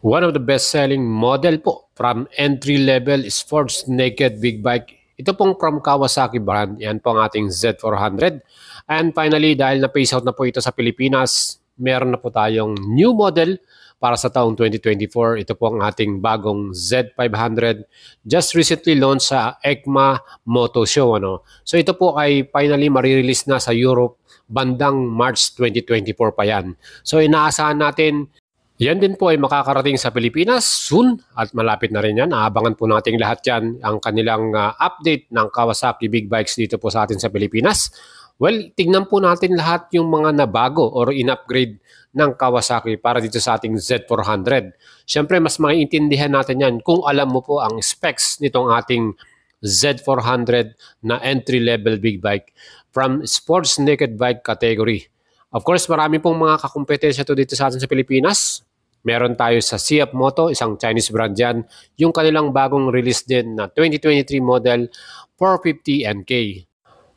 One of the best-selling model po from entry-level sports naked big bike. Ito pong from Kawasaki brand. Yan po ang ating Z400. And finally, dahil na-phase out na po ito sa Pilipinas, meron na po tayong new model para sa taong 2024. Ito po ang ating bagong Z500. Just recently launched sa EICMA Moto Show. So ito po ay finally marirelease na sa Europe bandang March 2024 pa yan. So inaasahan natin yan din po ay makakarating sa Pilipinas soon at malapit na rin yan. Aabangan po natin lahat yan, ang kanilang update ng Kawasaki Big Bikes dito po sa atin sa Pilipinas. Well, tignan po natin lahat yung mga nabago or in-upgrade ng Kawasaki para dito sa ating Z400. Siyempre, mas maiintindihan natin yan kung alam mo po ang specs nitong ating Z400 na entry-level big bike from sports naked bike category. Of course, marami pong mga kakumpetensya to dito sa atin sa Pilipinas. Meron tayo sa CF Moto, isang Chinese brand yan. Yung kanilang bagong release din na 2023 model 450 NK.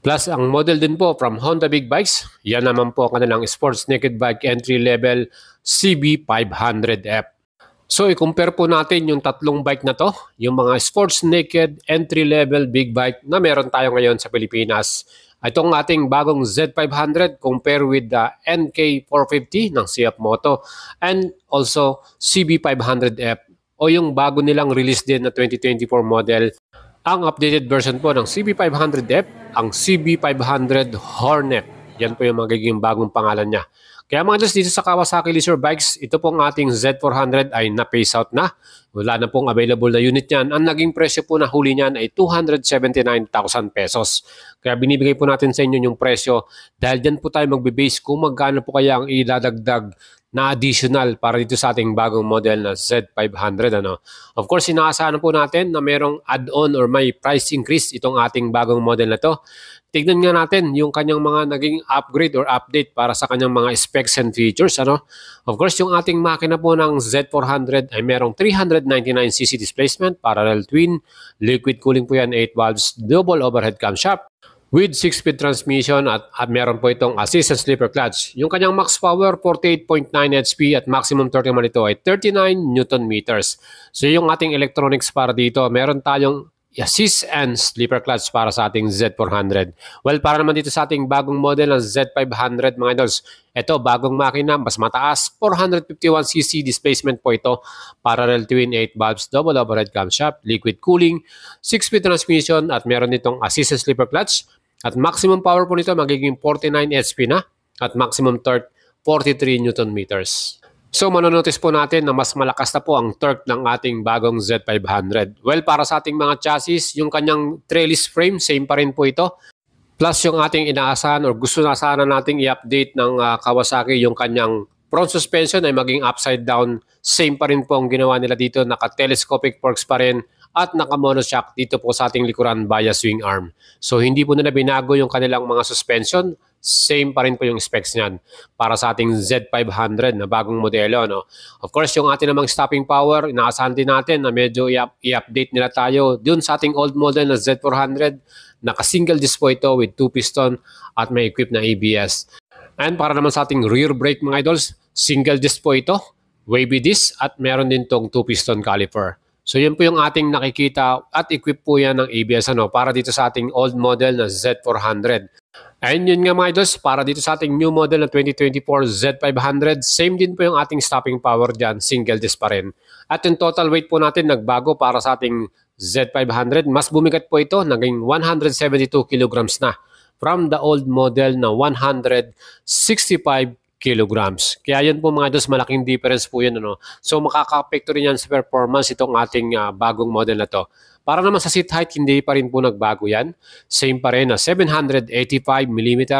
Plus, ang model din po from Honda Big Bikes, yan naman po ang kanilang sports naked bike entry level CB500F. So, i-compare po natin yung tatlong bike na to, yung mga sports naked entry level big bike na meron tayo ngayon sa Pilipinas. Itong ating bagong Z500 compare with the NK450 ng CF Moto and also CB500F o yung bago nilang release din na 2024 model. Ang updated version po ng CB500F, ang CB500 Hornet. Yan po yung magiging bagong pangalan niya. Kaya mga Diyos, dito sa Kawasaki Leisure Bikes, ito pong ating Z400 ay na-phase out na. Wala na pong available na unit niyan. Ang naging presyo po na huli niyan ay 279,000 pesos. Kaya binibigay po natin sa inyo yung presyo dahil dyan po tayo magbe-base kung magkano po kaya ang idadagdag na additional para dito sa ating bagong model na Z500. Of course, inaasahan po natin na merong add-on or may price increase itong ating bagong model na to. Tignan nga natin yung kanyang mga naging upgrade or update para sa kanyang mga specs and features. Of course, yung ating makina po ng Z400 ay merong 399cc displacement, parallel twin, liquid cooling po yan, 8 valves, double overhead camshaft with 6-speed transmission at meron po itong assist and slipper clutch. Yung kanyang max power, 48.9 HP at maximum torque naman ito ay 39 Newton meters. So yung ating electronics para dito, meron tayong assist and slipper clutch para sa ating Z400. Well, para naman dito sa ating bagong model ng Z500 mga idols, ito bagong makina, mas mataas, 451cc displacement po ito, parallel twin, 8 valves, double overhead camshaft, liquid cooling, 6-speed transmission at meron ditong assist and slipper clutch at maximum power po nito magiging 49 HP na at maximum torque 43 Newton meters. So, manonotice po natin na mas malakas na po ang torque ng ating bagong Z500. Well, para sa ating mga chassis, yung kanyang trellis frame, same pa rin po ito. Plus, yung ating inaasahan or gusto na sana nating i-update ng Kawasaki, yung kanyang front suspension ay maging upside down. Same pa rin po ang ginawa nila dito. Naka-telescopic forks pa rin at naka-monoshock dito po sa ating likuran via swing arm. So, hindi po nila binago yung kanilang mga suspension. Same pa rin po yung specs niyan para sa ating Z500 na bagong modelo. Of course, yung ating namang stopping power, inaasahan din natin na medyo i-update nila tayo dun sa ating old model na Z400. Naka-single disc po ito with 2 piston at may equipped na ABS. And para naman sa ating rear brake mga idols, single disc po ito, wavy disc at meron din tong 2 piston caliper. So yun po yung ating nakikita at equip po yan ng ABS para dito sa ating old model na Z400. And yun nga mga idols, para dito sa ating new model na 2024 Z500, same din po yung ating stopping power dyan, single disc pa rin. At yung total weight po natin nagbago para sa ating Z500, mas bumigat po ito, naging 172 kilograms na from the old model na 165 kilograms. Kaya yun po mga idols, malaking difference po yun. So makaka-apekto rin yan sa performance itong ating bagong model na to. Para naman sa seat height, hindi pa rin po nagbago yan. Same pa rin na 785mm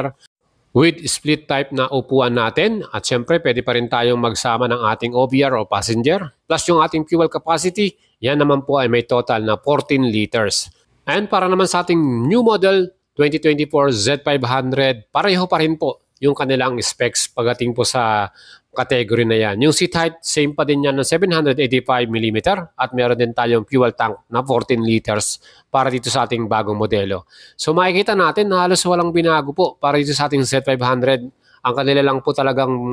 with split type na upuan natin. At syempre, pwede pa rin tayong magsama ng ating OBR o passenger. Plus yung ating fuel capacity, yan naman po ay may total na 14 liters. And para naman sa ating new model 2024 Z500, pareho pa rin po yung kanilang specs pagdating po sa category na yan. Yung seat height, same pa din yan ng 785mm at meron din tayong fuel tank na 14 liters para dito sa ating bagong modelo. So makikita natin na halos walang binago po para dito sa ating Z500. Ang kanila lang po talagang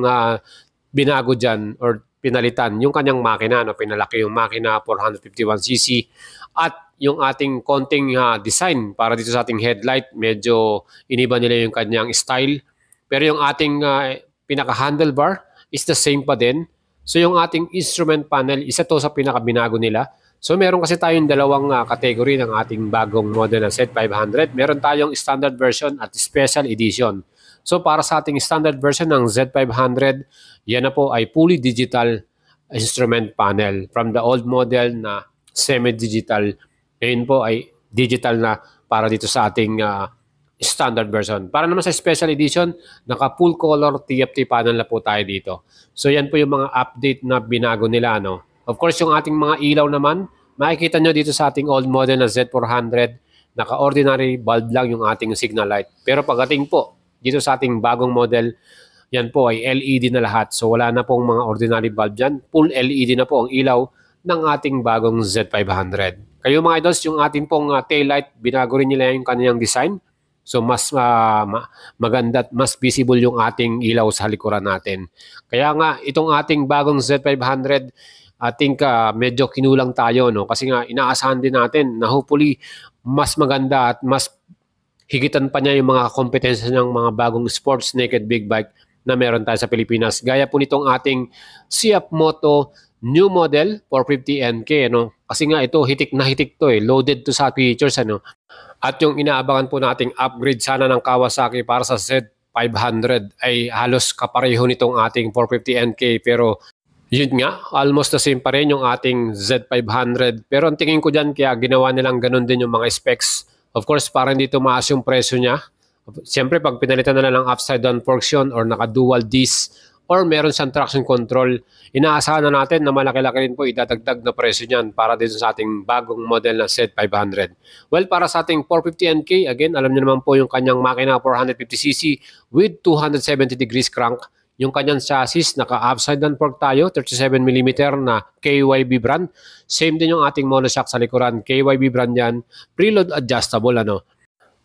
binago dyan or pinalitan yung kanyang makina, no? Pinalaki yung makina, 451cc, at yung ating konting design para dito sa ating headlight, medyo iniba nila yung kanyang style. Pero yung ating pinaka-handlebar is the same pa din. So yung ating instrument panel, isa to sa pinaka-binago nila. So meron kasi tayong dalawang category ng ating bagong model na Z500. Meron tayong standard version at special edition. So para sa ating standard version ng Z500, yan na po ay fully digital instrument panel. From the old model na semi-digital, ngayon po ay digital na para dito sa ating standard version. Para naman sa special edition, naka full color TFT panel na po tayo dito. So yan po yung mga update na binago nila, no? Of course, yung ating mga ilaw naman, makikita nyo dito sa ating old model na Z400, naka-ordinary bulb lang yung ating signal light. Pero pagdating po dito sa ating bagong model, yan po ay LED na lahat. So wala na pong mga ordinary bulb dyan. Full LED na po ang ilaw ng ating bagong Z500. Kayo mga idols, yung ating pong tail light, binago rin nila yung kanyang design. So mas maganda at mas visible yung ating ilaw sa likuran natin. Kaya nga itong ating bagong Z500, I think medyo kinulang tayo, no? Kasi nga inaasahan din natin na hopefully mas maganda at mas higitan pa niya yung mga kompetensya ng mga bagong sports naked big bike na meron tayo sa Pilipinas. Gaya po nitong ating CF Moto new model 450NK, ano? Kasi nga ito hitik na hitik to, loaded to sa features, ano. At yung inaabangan po nating upgrade sana ng Kawasaki para sa Z500 ay halos kapareho nitong ating 450NK, pero yun nga, almost the same pa rin yung ating Z500. Pero ang tingin ko dyan, kaya ginawa nilang ganun din yung mga specs. Of course, para hindi tumaas yung presyo niya. Siyempre, pag pinalitan na lang ng upside down forction or naka-dual disc or meron siyang traction control, inaasahan na natin na malaki-laki rin po idadagdag na presyo niyan para dito sa ating bagong model na Z500. Well, para sa ating 450NK, again, alam niyo naman po yung kanyang makina 450cc with 270 degrees crank. Yung kanyang chassis, naka-upside down fork tayo, 37mm na KYB brand. Same din yung ating monoshock sa likuran, KYB brand yan, preload adjustable, ano.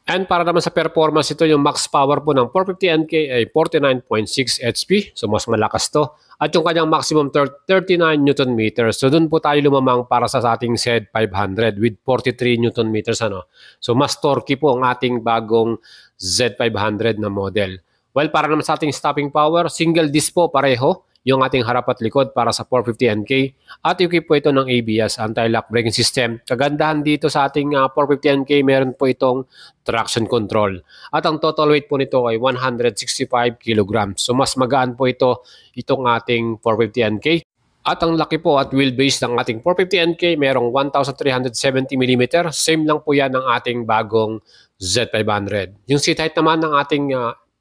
And para naman sa performance, ito yung max power po ng 450NK ay 49.6 HP. So mas malakas to. At yung kanyang maximum 39 Nm. So dun po tayo lumamang para sa ating Z500 with 43 Nm, ano. So mas torquey po ang ating bagong Z500 na model. Well, para naman sa ating stopping power, single disc po pareho yung ating harap at likod para sa 450NK. At equip po ito ng ABS, anti-lock braking system. Kagandahan dito sa ating 450NK, meron po itong traction control. At ang total weight po nito ay 165 kg. So mas magaan po itong ating 450NK. At ang laki po at wheelbase ng ating 450NK, merong 1,370mm. Same lang po yan ng ating bagong Z500. Yung seat height naman ng ating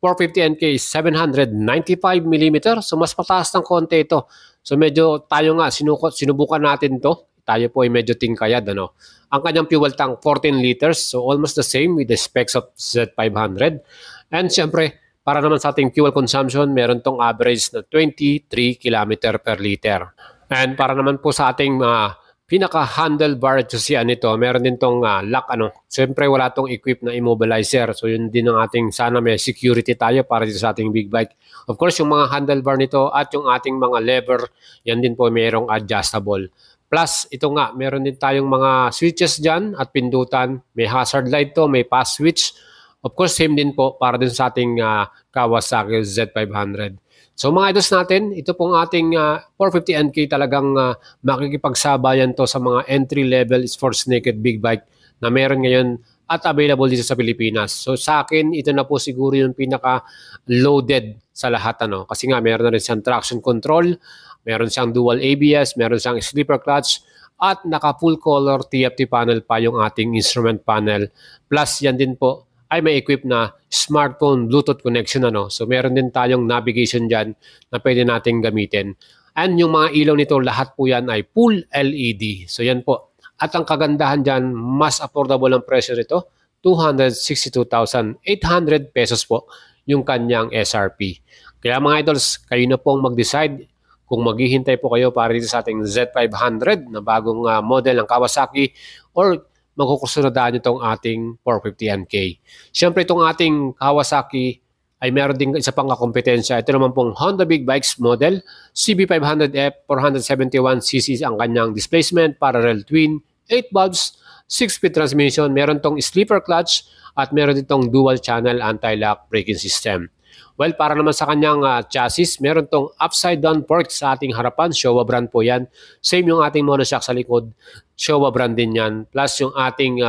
450NK is 795mm. So mas mataas ng konti ito. So medyo tayo nga sinubukan natin to. Tayo po ay medyo tingkayad, ano. Ang kanyang fuel tank 14 liters. So almost the same with the specs of Z500. And syempre, para naman sa ating fuel consumption, meron tong average na 23 km per liter. And para naman po sa ating pinaka-handlebar adjustment nito, meron din tong lock, ano. Siyempre wala tong equip na immobilizer. So yun din ang ating, sana may security tayo para dito sa ating big bike. Of course, yung mga handlebar nito at yung ating mga lever, yan din po merong adjustable. Plus, ito nga, meron din tayong mga switches dyan at pindutan. May hazard light to, may pass switch. Of course, same din po para din sa ating Kawasaki Z500. So mga idols natin, ito pong ating 450NK talagang makikipagsabayan to sa mga entry-level sports naked big bike na meron ngayon at available dito sa Pilipinas. So sa akin, ito na po siguro yung pinaka-loaded sa lahat, ano. Kasi nga meron na rin siyang traction control, meron siyang dual ABS, meron siyang slipper clutch, at naka-full color TFT panel pa yung ating instrument panel. Plus yan din po ay may equip na smartphone Bluetooth connection, ano. So meron din tayong navigation dyan na pwede nating gamitin. And yung mga ilaw nito, lahat po yan ay full LED. So yan po. At ang kagandahan dyan, mas affordable ang presyo nito. 262,800 pesos po yung kanyang SRP. Kaya mga idols, kayo na pong mag-decide kung maghihintay po kayo para dito sa ating Z500 na bagong model ng Kawasaki or magkukusunodaan itong ating 450NK. Siyempre itong ating Kawasaki ay meron din isa pang kakompetensya. Ito naman pong Honda Big Bikes model, CB500F, 471cc ang kanyang displacement, parallel twin, 8 valves, 6-speed transmission, meron tong sleeper clutch at meron ditong dual channel anti-lock braking system. Well, para naman sa kanyang chassis, meron tong upside down fork sa ating harapan, Showa brand po yan. Same yung ating monoshock sa likod, Showa brand din yan. Plus yung ating,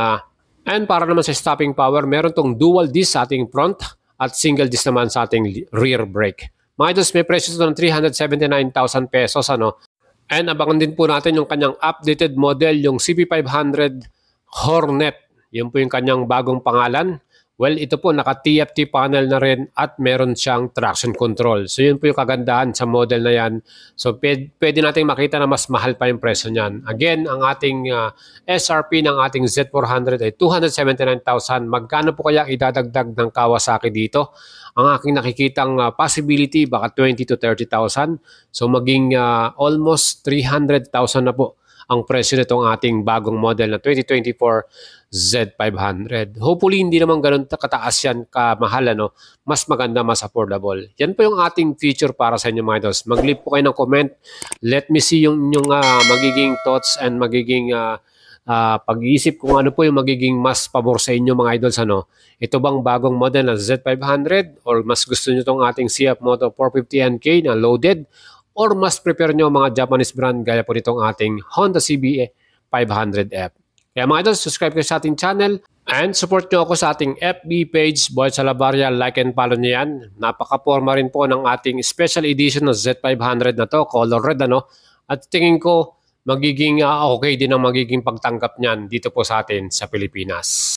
and para naman sa stopping power, meron tong dual disc sa ating front at single disc naman sa ating rear brake. Mga idols, may presyo ito ng 379,000 pesos. And abangan din po natin yung kanyang updated model, yung CB500 Hornet. Yun po yung kanyang bagong pangalan. Well, ito po naka-TFT panel na rin at meron siyang traction control. So yun po yung kagandahan sa model na yan. So pwede nating makita na mas mahal pa yung presyo niyan. Again, ang ating SRP ng ating Z400 ay 279,000. Magkano po kaya idadagdag ng Kawasaki dito? Ang aking nakikitang possibility baka 20 to 30,000. So maging almost 300,000 na po ang presyo nitong ating bagong model na 2024 Z500. Hopefully, hindi naman ganun kataas yan, kamahal, mas maganda, mas affordable. Yan po yung ating feature para sa inyo mga idols. Mag-leave po kayo ng comment. Let me see yung inyong magiging thoughts and magiging pag-iisip kung ano po yung magiging mas pabor sa inyo mga idols. Ito bang bagong model na Z500 or mas gusto nyo itong ating CF Moto 450NK na loaded? Or mas prepare nyo mga Japanese brand gaya po nitong ating Honda CB 500F. Kaya mga idol, subscribe kayo sa ating channel and support nyo ako sa ating FB page, Boy Salabarria. Like and follow nyo yan. Napaka-forma rin po ng ating special edition ng Z500 na to, color red. At tingin ko magiging okay din ang magiging pagtanggap niyan dito po sa atin sa Pilipinas.